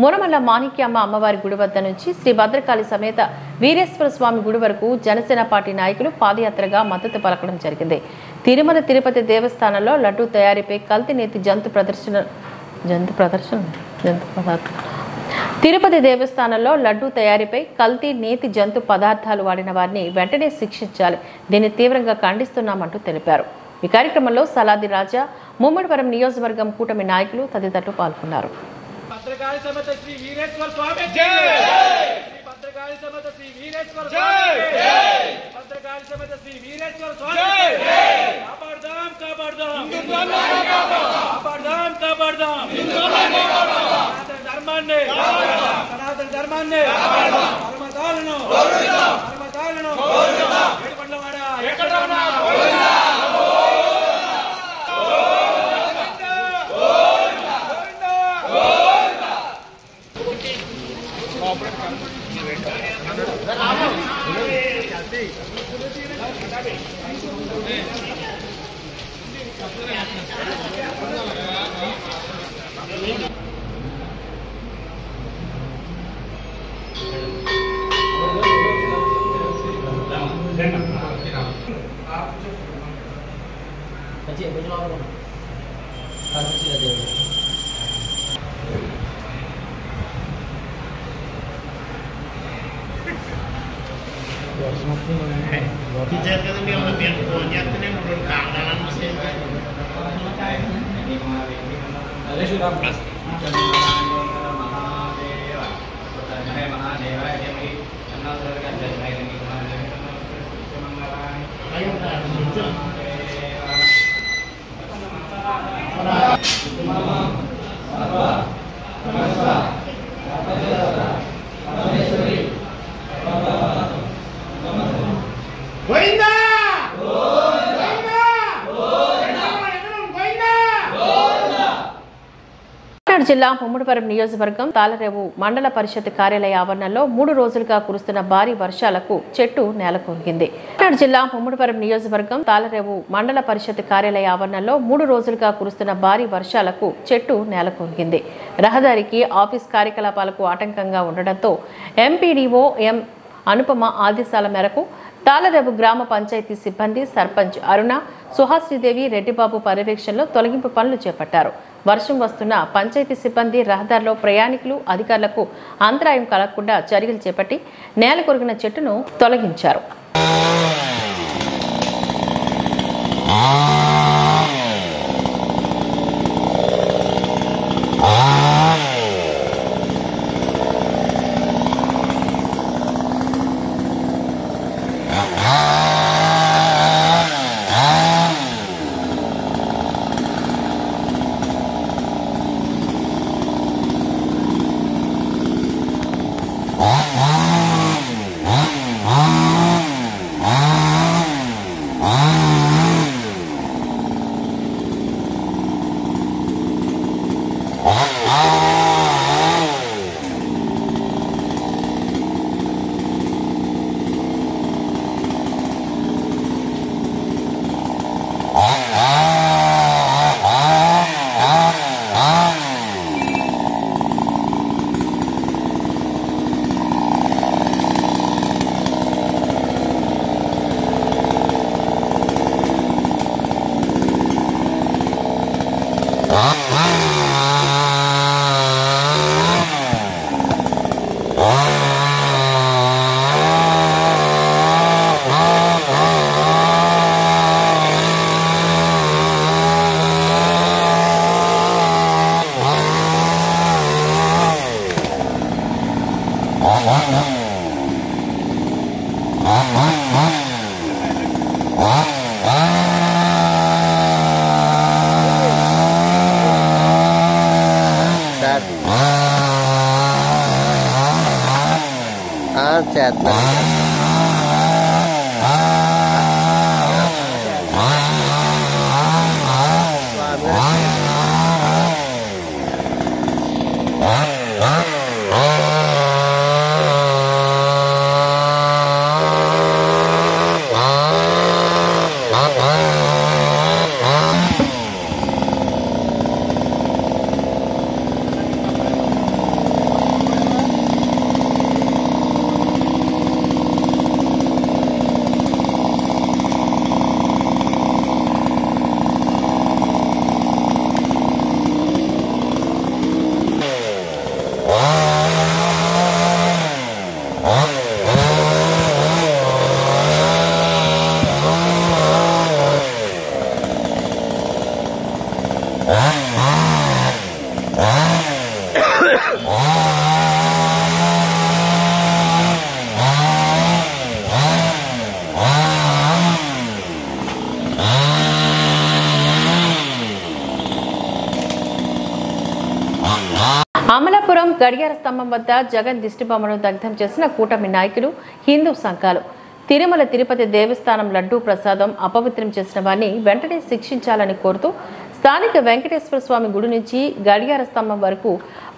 మునమల్ల మాణిక్యమ్మ అమ్మవారి గుడి వద్ద నుంచి శ్రీ భద్రకాళి సమేత వీరేశ్వర స్వామి గుడి వరకు జనసేన పార్టీ నాయకులు పాదయాత్రగా మద్దతు పలకడం జరిగింది. తిరుమల తిరుపతి దేవస్థానంలో లడ్డూ తయారీపై కల్తీ నేతి తిరుపతి దేవస్థానంలో లడ్డూ తయారీపై కల్తీ నేతి జంతు పదార్థాలు వాడిన వారిని వెంటనే శిక్షించాలి, దీన్ని తీవ్రంగా ఖండిస్తున్నామంటూ తెలిపారు. ఈ కార్యక్రమంలో సలాది రాజా, ముమ్మడివరం నియోజకవర్గం కూటమి నాయకులు తదితరులు పాల్గొన్నారు. భద్రకాళి సమేత శ్రీ వీరేశ్వర స్వామి జై, శ్రీ భద్రకాళి సమేత శ్రీ వీరేశ్వర స్వామి జై, భద్రకాళి సమేత శ్రీ వీరేశ్వర స్వామి జై. కాపాడదాం కాపాడదాం హిందుత్వాన్ని కాపాడదాం కాపాడదాం హిందుత్వాన్ని కాపాడదాం, సనాతన ధర్మాన్ని కాపాడదాం, సనాతన ధర్మాన్ని కాపాడదాం, ధర్మతాలను గౌరవిద్దాం, ధర్మతాలను గౌరవిద్దాం. ఏడుకొండలవాడ ఎక్కడ ఉన్నా గోవిందా జిల్లా ముమ్మడివరం నియోజకవర్గం తాళరేవు మండల పరిషత్ కార్యాలయ ఆవరణలో 3 రోజులుగా కురుస్తున్న భారీ వర్షాలకు చెట్టు నేలకొంగింది. జిల్లా ముమ్మడివరం నియోజకవర్గం తాళరేవు మండల పరిషత్ కార్యాలయ ఆవరణలో 3 రోజులుగా కురుస్తున్న భారీ వర్షాలకు చెట్టు నేలకొంగింది. రహదారికి ఆఫీస్ కార్యకలాపాలకు ఆటంకంగా ఉండడంతో ఎంపీడీఓ ఎం అనుపమ ఆదేశాల మేరకు తాళరేవు గ్రామ పంచాయతీ సిబ్బంది సర్పంచ్ అరుణ, సుహాశ్రీదేవి, రెడ్డిబాబు పర్యవేక్షణలో తొలగింపు పనులు చేపట్టారు. వర్షం వస్తున్న పంచాయతీ సిబ్బంది రహదారిలో ప్రయాణికులు, అధికారులకు అంతరాయం కలగకుండా చర్యలు చేపట్టి నేల కొరిగిన చెట్టును తొలగించారు. అమలాపురం గడియార స్తంభం వద్ద జగన్ దిష్టిబొమ్మను దగ్ధం చేసిన కూటమి నాయకులు, హిందూ సంఘాలు. తిరుమల తిరుపతి దేవస్థానం లడ్డూ ప్రసాదం అపవిత్రం చేసిన వారిని వెంటనే శిక్షించాలని కోరుతూ స్థానిక వెంకటేశ్వర స్వామి గుడి నుంచి గడియార స్తంభం వరకు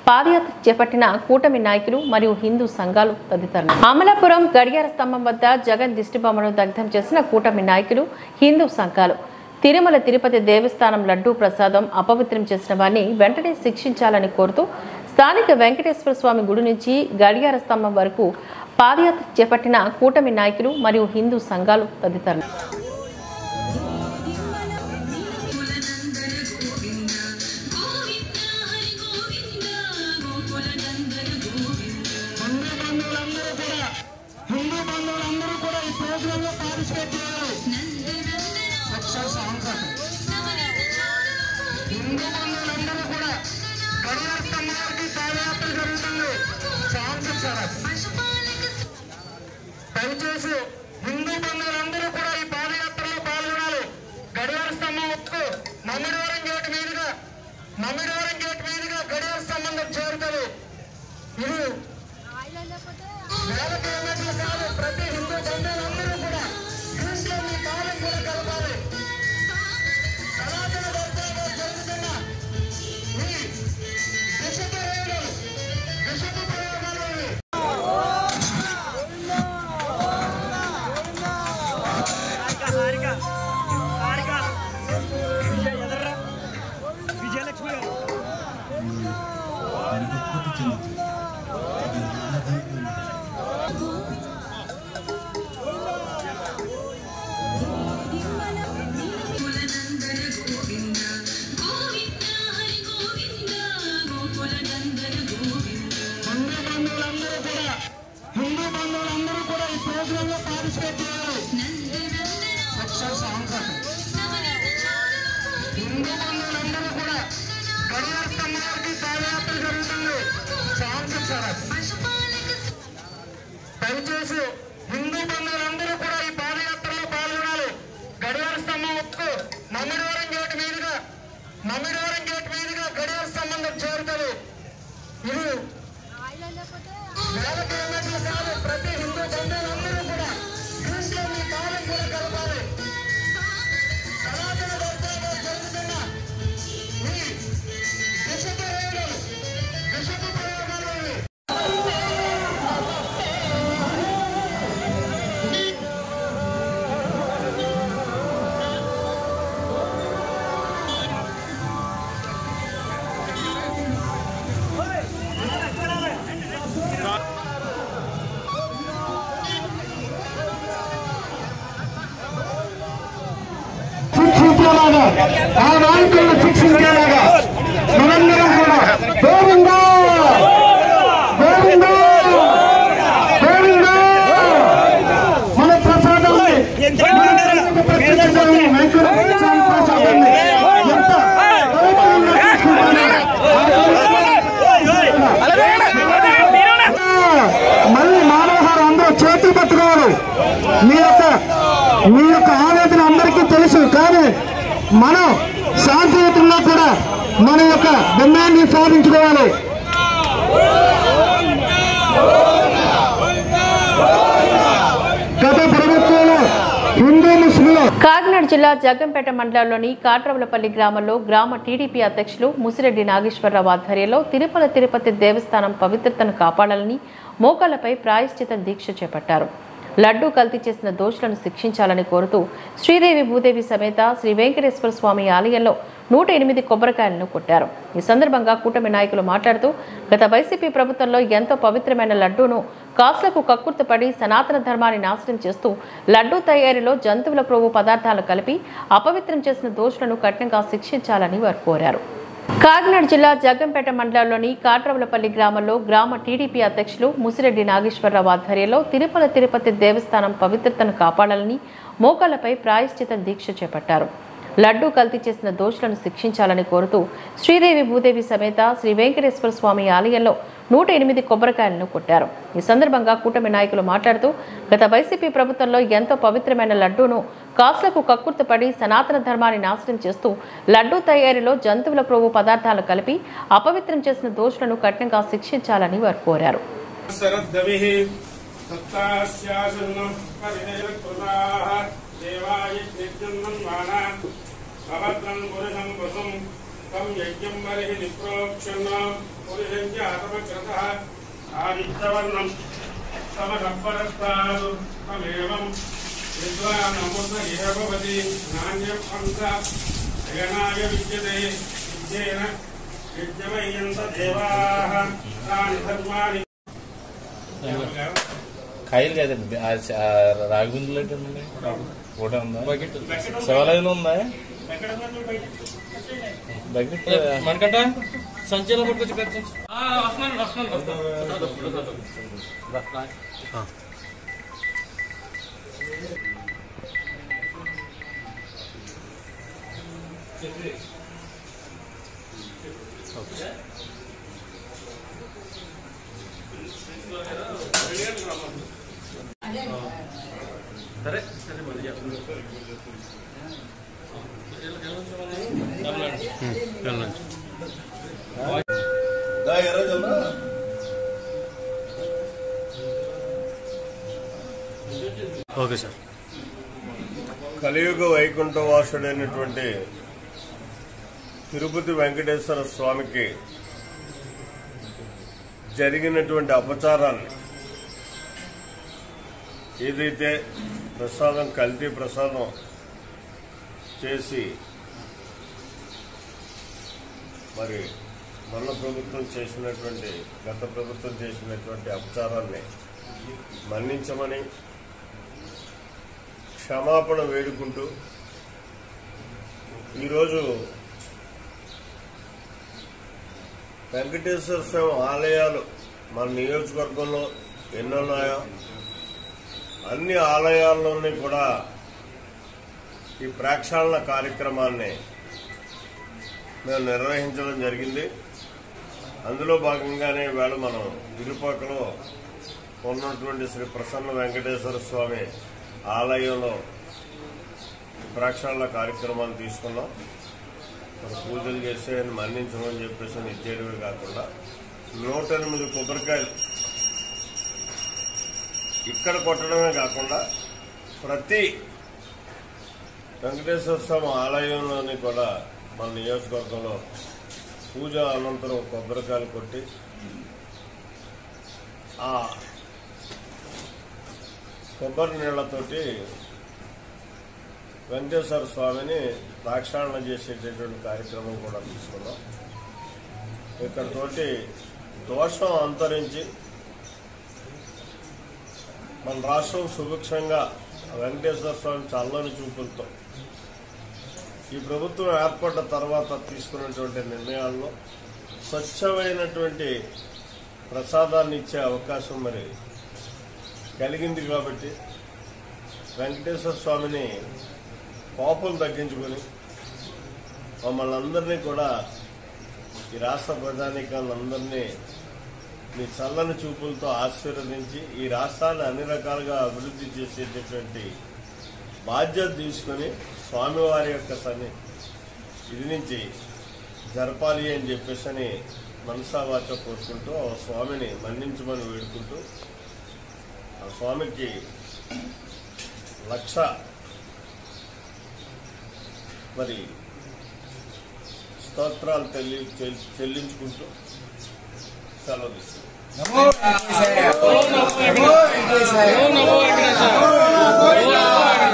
పాదయాత్ర చేపట్టిన కూటమి నాయకులు మరియు హిందూ సంఘాలు తదితరులు. అమలాపురం గడియార స్తంభం వద్ద జగన్ దిష్టిబొమ్మను దగ్ధం చేసిన కూటమి నాయకులు, హిందూ సంఘాలు. తిరుమల తిరుపతి దేవస్థానం లడ్డూ ప్రసాదం అపవిత్రం చేసిన వారిని వెంటనే శిక్షించాలని కోరుతూ స్థానిక వెంకటేశ్వర స్వామి గుడి నుంచి గడియార స్తంభం వరకు పాదయాత్ర చేపట్టిన కూటమి నాయకులు మరియు హిందూ సంఘాలు తదితరులు. దయచేసి హిందూ బంధువులందరూ కూడా ఈ పాదయాత్రలో పాల్గొనాలి. గడియార స్తంభం వరకు మమ్మిడివరం గేట్ మీదుగా గడియార స్తంభం చేరుతుంది. ఇది వేల కిలోమీటర్లు కాదు. ప్రతి హిందూ బంధువులందరూ కూడా క్రీస్తులో మీ కాలం కూడా కలపాలి. సనాతన ధర్మంలో జరుగుతున్న ఈ విషపు ప్రయోగాలు ఇవి. హిందూ బంధువులందరూ కూడా ఈ ప్రోగ్రామ్ లో పార్టిసిపేట్ చేయాలి. హిందూ బంధువులందరూ కూడా గడియార స్తంభానికి పాదయాత్ర జరుగుతుంది. దయచేసి హిందూ బంధువులందరూ కూడా ఈ పాదయాత్రలో పాల్గొనాలి. గడియార స్తంభం వరకు మమ్మిడివరం గేట్ మీదుగా గడియార స్తంభం చేరుతుంది. ఇది వేల కిలోమీటర్లు కాదు. ప్రతి హిందూ బంధువులందరూ కూడా క్రీస్తులో మీ కాలం కూడా కలపాలి. సనాతన ధర్మంలో జరుగుతున్న ఈ విషపు ప్రయోగాలు ఇవి. శిక్షించేలాగా, ఆ నాయకులను శిక్షించేలాగా మనందరం కూడా గోవిందా గోవిందా గోవిందా మన ప్రసాదాన్ని ప్రత్యేకించాలని వెంకటేశ్వర స్వామి ప్రసాదాన్ని ఎంత మళ్ళీ మానవహారం అందరూ చేతులు పట్టుకోవాలి. మీ యొక్క ఆవేదన అందరికీ తెలుసు. కానీ మనం శాంతియుతంగా కూడా మన యొక్క డిమాండ్ని సాధించుకోవాలి. గత ప్రభుత్వంలో హిందూ ముస్లింలు. కాకినాడ జిల్లా జగ్గంపేట మండలంలోని కాట్రవులపల్లి గ్రామంలో గ్రామ టీడీపీ అధ్యక్షులు ముసిరెడ్డి నాగేశ్వరరావు ఆధ్వర్యంలో తిరుపతి దేవస్థానం పవిత్రతను కాపాడాలని మోకాళ్లపై ప్రాయశ్చిత దీక్ష చేపట్టారు. లడ్డూ కల్తీ చేసిన దోషులను శిక్షించాలని కోరుతూ శ్రీదేవి భూదేవి సమేత శ్రీ వెంకటేశ్వర స్వామి ఆలయంలో 108 కొబ్బరికాయలను కొట్టారు. ఈ సందర్భంగా కూటమి నాయకులు మాట్లాడుతూ గత వైసీపీ ప్రభుత్వంలో ఎంతో పవిత్రమైన లడ్డూను కాసులకు కక్కుర్తిపడి సనాతన ధర్మాన్ని నాశనం చేస్తూ లడ్డూ తయారీలో జంతువుల క్రొవ్వు పదార్థాలు కలిపి అపవిత్రం చేసిన దోషులను కఠినంగా శిక్షించాలని వారు కోరారు. కాకినాడ జిల్లా జగ్గంపేట మండలంలోని కాట్రవులపల్లి గ్రామంలో గ్రామ టీడీపీ అధ్యక్షులు ముసిరెడ్డి నాగేశ్వరరావు ఆధ్వర్యంలో తిరుపతి దేవస్థానం పవిత్రతను కాపాడాలని మోకాళ్లపై ప్రాయశ్చిత దీక్ష చేపట్టారు. లడ్డూ కల్తీ చేసిన దోషులను శిక్షించాలని కోరుతూ శ్రీదేవి భూదేవి సమేత శ్రీ వెంకటేశ్వర స్వామి ఆలయంలో 108 కొబ్బరికాయలను కొట్టారు. ఈ సందర్భంగా కూటమి నాయకులు మాట్లాడుతూ గత వైసీపీ ప్రభుత్వంలో ఎంతో పవిత్రమైన లడ్డూను కాసులకు కక్కుర్తిపడి సనాతన ధర్మాన్ని నాశనం చేస్తూ లడ్డూ తయారీలో జంతువుల క్రొవ్వు పదార్థాలు కలిపి అపవిత్రం చేసిన దోషులను కఠినంగా శిక్షించాలని వారు కోరారు. ఆదిత్యవర్ణం సమసపరస్తాదు తమేవం విద్వానమున ఇహభవతి నాణ్యం పంచ జగనాయ విద్యతే విద్యేన విద్యమయంత దేవాః తాని ధర్మాని. కాయలు కాదండి, రాగి బిందులు కూడా ఉందా? శివాలయంలో ఉందా? మనకట సంచలనం పట్టుకొచ్చి పెట్టండి. సరే ఓకే సార్. కలియుగ వైకుంఠవాసుడైనటువంటి తిరుపతి వెంకటేశ్వర స్వామికి జరిగినటువంటి అపచారాన్ని, ఏదైతే ప్రసాదం కల్తీ ప్రసాదం చేసి మరి మన ప్రభుత్వం చేసినటువంటి, గత ప్రభుత్వం చేసినటువంటి అపచారాన్ని మన్నించమని క్షమాపణ వేడుకుంటూ ఈరోజు వెంకటేశ్వర స్వామి ఆలయాలు మన నియోజకవర్గంలో ఎన్నున్నాయో అన్ని ఆలయాల్లోని కూడా ఈ ప్రక్షాళన కార్యక్రమాన్ని మేము నిర్వహించడం జరిగింది. అందులో భాగంగానే ఇవాళ మనం ఇరుపక్కలో ఉన్నటువంటి శ్రీ ప్రసన్న వెంకటేశ్వర స్వామి ఆలయంలో ప్రక్షాళన కార్యక్రమాన్ని తీసుకున్నాం. మన పూజలు చేస్తే మన్నించమని చెప్పేసి ఇచ్చేయడమే కాకుండా 108 కొబ్బరికాయలు ఇక్కడ కొట్టడమే కాకుండా ప్రతి వెంకటేశ్వర స్వామి ఆలయంలోని కూడా మన నియోజకవర్గంలో పూజ అనంతరం కొబ్బరికాయలు కొట్టి ఆ కొబ్బరి నీళ్లతోటి వెంకటేశ్వర స్వామిని ప్రక్షాళన చేసేటటువంటి కార్యక్రమం కూడా తీసుకున్నాం. ఇక్కడతోటి దోషం అంతరించి మన రాష్ట్రం సుభిక్షంగా వెంకటేశ్వర స్వామి చల్లని చూపులతో ఈ ప్రభుత్వం ఏర్పడ్డ తర్వాత తీసుకున్నటువంటి నిర్ణయాల్లో స్వచ్ఛమైనటువంటి ప్రసాదాన్ని ఇచ్చే అవకాశం మరి కలిగింది. కాబట్టి వెంకటేశ్వర స్వామిని కోపం తగ్గించుకొని మమ్మల్ని అందరినీ కూడా, ఈ రాష్ట్ర ప్రజానీకాలందరినీ నీ చల్లని చూపులతో ఆశీర్వదించి ఈ రాష్ట్రాన్ని అన్ని రకాలుగా అభివృద్ధి చేసేటటువంటి బాధ్యత తీసుకొని స్వామివారి యొక్క ఇది నుంచి జరపాలి అని చెప్పేసి మనసావాచ కోరుకుంటూ ఆ స్వామిని మన్నించమని వేడుకుంటూ ఆ స్వామికి 1,00,000 మరి స్తోత్రాలు చెల్లించుకుంటూ సెలవు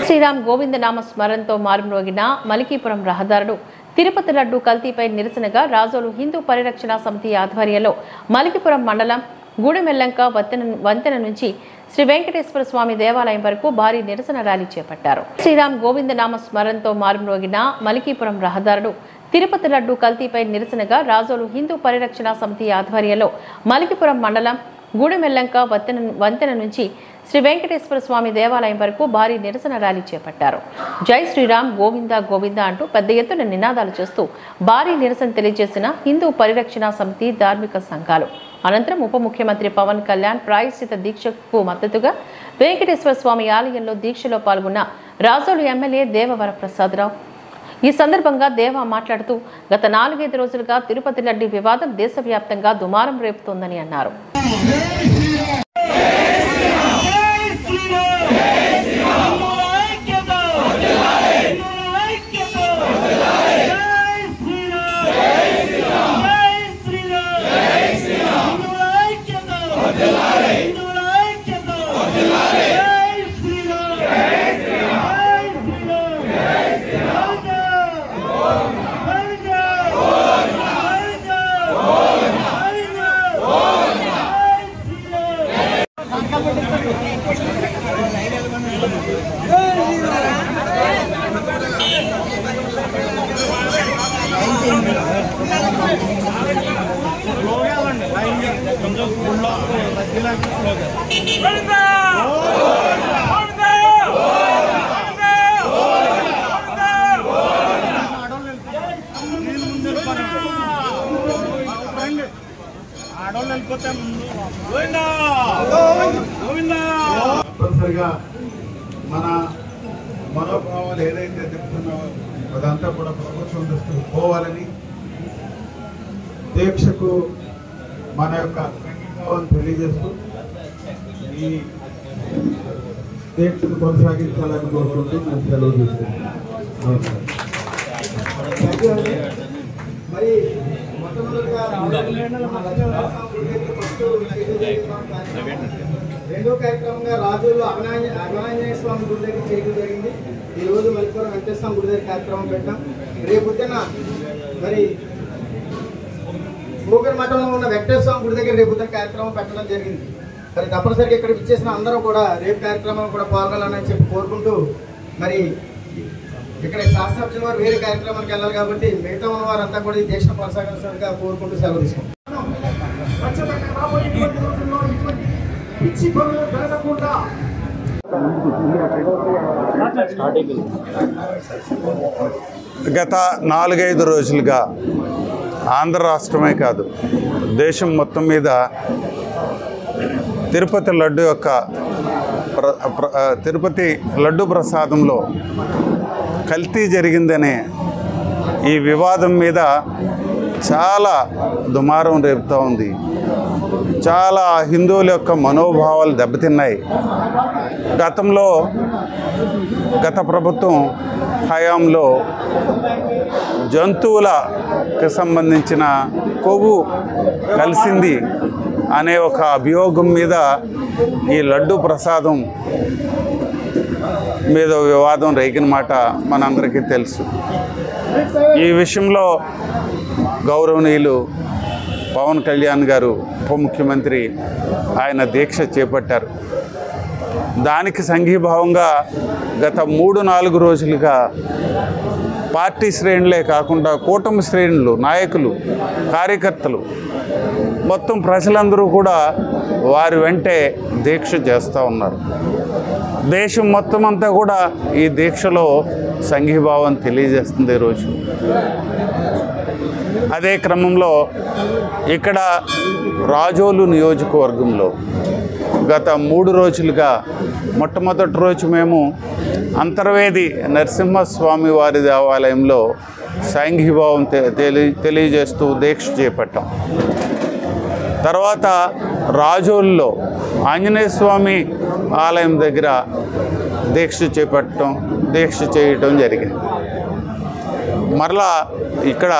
శ్రీరామ్ గోవింద నామ స్మరణతో మారుమ్రోగిన మలికీపురం రహదారులు తిరుపతి లడ్డు కల్తీపై నిరసనగా రాజోలు హిందూ పరిరక్షణ సమితి ఆధ్వర్యంలో మలికీపురం మండలం గూడెమెల్లంక వంతెన నుంచి శ్రీ వెంకటేశ్వర స్వామి దేవాలయం వరకు భారీ నిరసన ర్యాలీ చేపట్టారు. శ్రీరామ్ గోవింద నామ స్మరణతో మారుమ్రోగిన మలికీపురం రహదారులు తిరుపతి లడ్డు కల్తీపై నిరసనగా రాజోలు హిందూ పరిరక్షణ సమితి ఆధ్వర్యంలో మలికీపురం మండలం గూడెమెల్లంక వంతెన నుంచి శ్రీ వెంకటేశ్వర స్వామి దేవాలయం వరకు భారీ నిరసన ర్యాలీ చేపట్టారు. జై శ్రీరామ్ గోవింద గోవింద అంటూ పెద్ద ఎత్తున నినాదాలు చేస్తూ భారీ నిరసన తెలియజేసిన హిందూ పరిరక్షణ సమితి ధార్మిక సంఘాలు. అనంతరం ఉప ముఖ్యమంత్రి పవన్ కళ్యాణ్ ప్రాయశ్చిత దీక్షకు మద్దతుగా వెంకటేశ్వర స్వామి ఆలయంలో దీక్షలో పాల్గొన్న రాజోలు ఎమ్మెల్యే దేవవరప్రసాదరావు ఈ సందర్భంగా దేవా మాట్లాడుతూ గత 4-5 రోజులుగా తిరుపతి లడ్డీ వివాదం దేశవ్యాప్తంగా దుమారం రేపుతోందని అన్నారు. తప్పనిసరిగా మన మనోభావాలు ఏదైతే చెప్తున్నామో అదంతా కూడా ప్రభుత్వం దృష్టికి పోవాలని దీక్షకు మన యొక్క సంఘీభావం తెలియజేస్తూ ఈ దీక్షను కొనసాగించాలని కోరుకుంటూ నేను సెలవు తీసుకుంటున్నాను. మరి మొట్టమొదటిగా రెండో కార్యక్రమంగా రాజుల్లో అభినాంజనేయ స్వామి గుడి దగ్గర చేయడం జరిగింది. ఈరోజు మలికపురం వెంకటేశ్వర స్వామి గుడి దగ్గర కార్యక్రమం పెట్టాం. రేపొద్దున మరి మూగర్ మఠంలో ఉన్న వెంకటేశ్వర స్వామి గుడి దగ్గర రేపొద్దున కార్యక్రమం పెట్టడం జరిగింది. మరి తప్పనిసరిగా ఇక్కడ ఇచ్చేసిన అందరూ కూడా రేపు కార్యక్రమం కూడా పాల్గొనాలని చెప్పి కోరుకుంటూ మరి ఇక్కడ శాస్త్రజ్ఞుల వారు వేరే కార్యక్రమానికి వెళ్ళాలి కాబట్టి మిగతా ఉన్న వారంతా కూడా ఈ దీక్ష కొనసాగాల్సిందిగా కోరుకుంటూ సెలవు తీసుకుంటాం. గత 4-5 రోజులుగా ఆంధ్ర రాష్ట్రమే కాదు దేశం మొత్తం మీద తిరుపతి లడ్డు ప్రసాదంలో కల్తీ జరిగిందనే ఈ వివాదం మీద చాలా దుమారం రేపుతూ ఉంది. చాలా హిందువుల యొక్క మనోభావాలు దెబ్బతిన్నాయి. గత ప్రభుత్వం హయాంలో జంతువులకు సంబంధించిన కొవ్వు కలిసింది అనే ఒక అభియోగం మీద ఈ లడ్డు ప్రసాదం మీద వివాదం రేగిన మాట మనందరికీ తెలుసు. ఈ విషయంలో గౌరవనీయులు పవన్ కళ్యాణ్ గారు ఉప ముఖ్యమంత్రి ఆయన దీక్ష చేపట్టారు. దానికి సంఘీభావంగా గత 3-4 రోజులుగా పార్టీ శ్రేణులే కాకుండా కూటమి శ్రేణులు, నాయకులు, కార్యకర్తలు మొత్తం ప్రజలందరూ కూడా వారి వెంటే దీక్ష చేస్తూ ఉన్నారు. దేశం మొత్తం అంతా కూడా ఈ దీక్షలో సంఘీభావం తెలియజేస్తుంది. ఈరోజు అదే క్రమంలో ఇక్కడ రాజోలు నియోజకవర్గంలో గత 3 రోజులుగా మొట్టమొదటి రోజు మేము అంతర్వేది నరసింహస్వామి వారి దేవాలయంలో సాంఘీభావం తెలియజేస్తూ దీక్ష చేపట్టాం. తర్వాత రాజోల్లో ఆంజనేయ స్వామి ఆలయం దగ్గర దీక్ష చేయటం జరిగింది. మరలా ఇక్కడ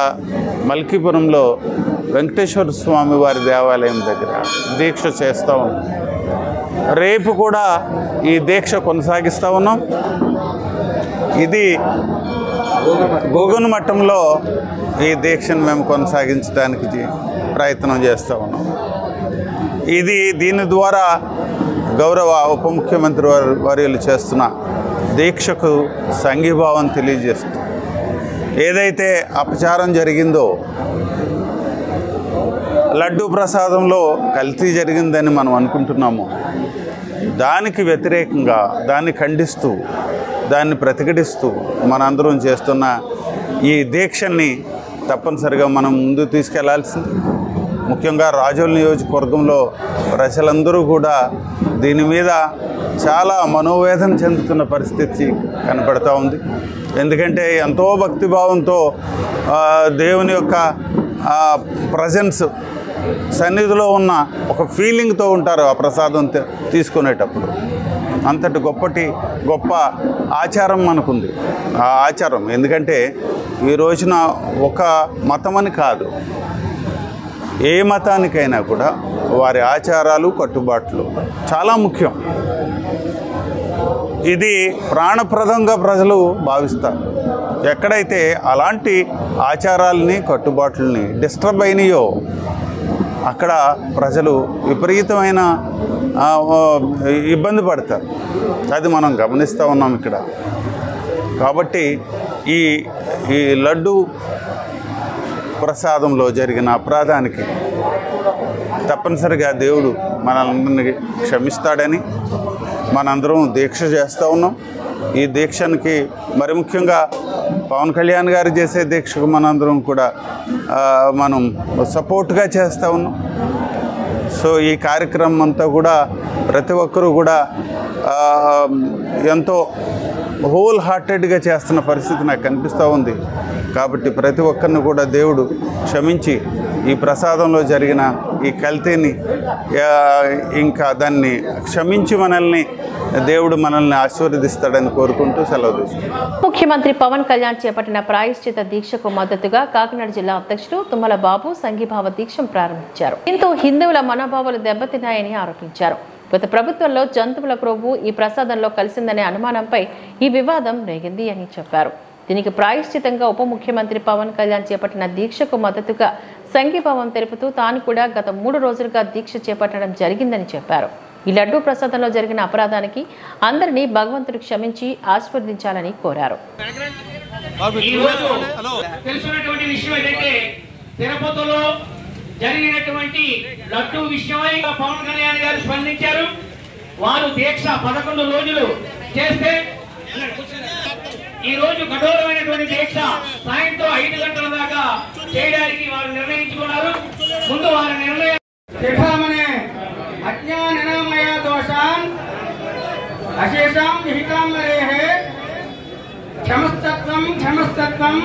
మల్కీపురంలో వెంకటేశ్వర స్వామి వారి దేవాలయం దగ్గర దీక్ష చేస్తూ ఉన్నాం. రేపు కూడా ఈ దీక్ష కొనసాగిస్తూ ఉన్నాం. ఇది గోగున మఠంలో ఈ దీక్షను మేము కొనసాగించడానికి ప్రయత్నం చేస్తూ ఉన్నాం. దీని ద్వారా గౌరవ ఉప ముఖ్యమంత్రి వర్యులు చేస్తున్న దీక్షకు సంఘీభావం తెలియజేస్తూ ఏదైతే అపచారం జరిగిందో, లడ్డూ ప్రసాదంలో కల్తీ జరిగిందని మనం అనుకుంటున్నాము, దానికి వ్యతిరేకంగా దాన్ని ఖండిస్తూ దాన్ని ప్రతిఘటిస్తూ మనందరం చేస్తున్న ఈ దీక్షని తప్పనిసరిగా మనం ముందుకు తీసుకెళ్లాల్సింది. ముఖ్యంగా రాజోలు నియోజకవర్గంలో ప్రజలందరూ కూడా దీని మీద చాలా మనోవేదన చెందుతున్న పరిస్థితి కనపడతా ఉంది. ఎందుకంటే ఎంతో భక్తిభావంతో దేవుని యొక్క ప్రజెన్స్ సన్నిధిలో ఉన్న ఒక ఫీలింగ్తో ఉంటారు ఆ ప్రసాదం తీసుకునేటప్పుడు. అంతటి గొప్ప ఆచారం మనకుంది. ఆ ఆచారం ఎందుకంటే ఈ రోజున ఒక మతమని కాదు, ఏ మతానికైనా కూడా వారి ఆచారాలు కట్టుబాట్లు చాలా ముఖ్యం. ఇది ప్రాణప్రదంగా ప్రజలు భావిస్తారు. ఎక్కడైతే అలాంటి ఆచారాలని కట్టుబాట్లని డిస్టర్బ్ అయినాయో అక్కడ ప్రజలు విపరీతమైన ఇబ్బంది పడతారు. అది మనం గమనిస్తూ ఉన్నాం ఇక్కడ. కాబట్టి ఈ లడ్డు ప్రసాదంలో జరిగిన అపరాధానికి తప్పనిసరిగా దేవుడు మనల్ని క్షమిస్తాడని మనందరం దీక్ష చేస్తూ ఉన్నాం. ఈ దీక్షకి మరి ముఖ్యంగా పవన్ కళ్యాణ్ గారు చేసే దీక్షకు మనందరం కూడా మనం సపోర్ట్గా చేస్తూ ఉన్నాం. సో ఈ కార్యక్రమం అంతా కూడా ప్రతి ఒక్కరూ కూడా ఎంతో హోల్ హార్టెడ్గా చేస్తున్న పరిస్థితి నాకు కనిపిస్తూ ఉంది. కాబట్టి ప్రతి ఒక్కరిని కూడా దేవుడు క్షమించి ఈ ప్రసాదంలో జరిగిన ఈ కల్తీని ఇంకా దాన్ని క్షమించి దేవుడు మనల్ని ఆశీర్వదిస్తాడని కోరుకుంటూ సెలవు తీసుకుంటాం. ముఖ్యమంత్రి పవన్ కళ్యాణ్ చేపట్టిన ప్రాయశ్చిత దీక్షకు మద్దతుగా కాకినాడ జిల్లా అధ్యక్షుడు తుమ్మల బాబు సంఘీభావ దీక్షను ప్రారంభించారు. దీంతో హిందువుల మనోభావాలు దెబ్బతిన్నాయని ఆరోపించారు. గత ప్రభుత్వంలో జంతువుల క్రొవ్వు ఈ ప్రసాదంలో కలిసిందనే అనుమానంపై ఈ వివాదం రేగింది అని చెప్పారు. దీనికి ప్రాయశ్చితంగా ఉప ముఖ్యమంత్రి పవన్ కళ్యాణ్ చేపట్టిన దీక్షకు మద్దతుగా సంఘీభావం తెలుపుతూ తాను కూడా గత 3 రోజులుగా దీక్ష చేపట్టడం జరిగిందని చెప్పారు. ఈ లడ్డూ ప్రసాదంలో జరిగిన అపరాధానికి అందరినీ భగవంతుడు క్షమించి ఆశీర్వదించాలని కోరారు. తెలుసున్నటువంటి విషయం ఏంటంటే తిరుపతిలో జరిగినటువంటి లడ్డూ విషయమై పవన్ కళ్యాణ్ గారు స్పందించారు. వారు దీక్ష 11 రోజులు చేస్తే ఈ రోజు కఠోరమైనటువంటి దీక్ష సాయంత్రం 5 గంటల దాకా చేయడానికి వారు నిర్ణయించుకున్నారు. ముందు వారి నిర్ణయం అజ్ఞానమయ దోషాన్ అశేషాం విహితాం మరేహే క్షమస్తత్వం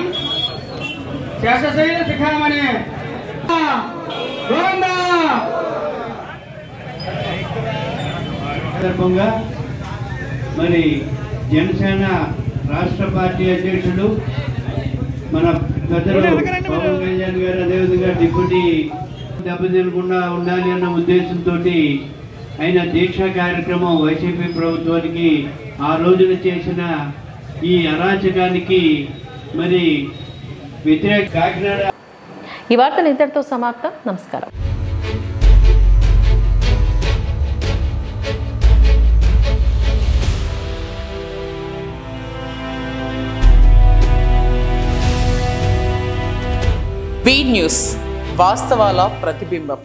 శేషశైల శిఖామణే సందర్భంగా మరి జనసేన రాష్ట్ర పార్టీ అధ్యక్షుడు మన పెద్దలు పవన్ కళ్యాణ్ గారు, అదేవిధంగా డిప్యూటీ దెబ్బతినకుండా ఉండాలి అన్న ఉద్దేశంతో ఆయన దీక్షా కార్యక్రమం వైసీపీ ప్రభుత్వానికి ఆ రోజున చేసిన ఈ అరాచకానికి మరి వ్యతిరేక కాకినాడ. ఈ వార్తలు ఇంతటితో సమాప్తం. నమస్కారం. బీ న్యూస్ వాస్తవాల ప్రతిబింబం.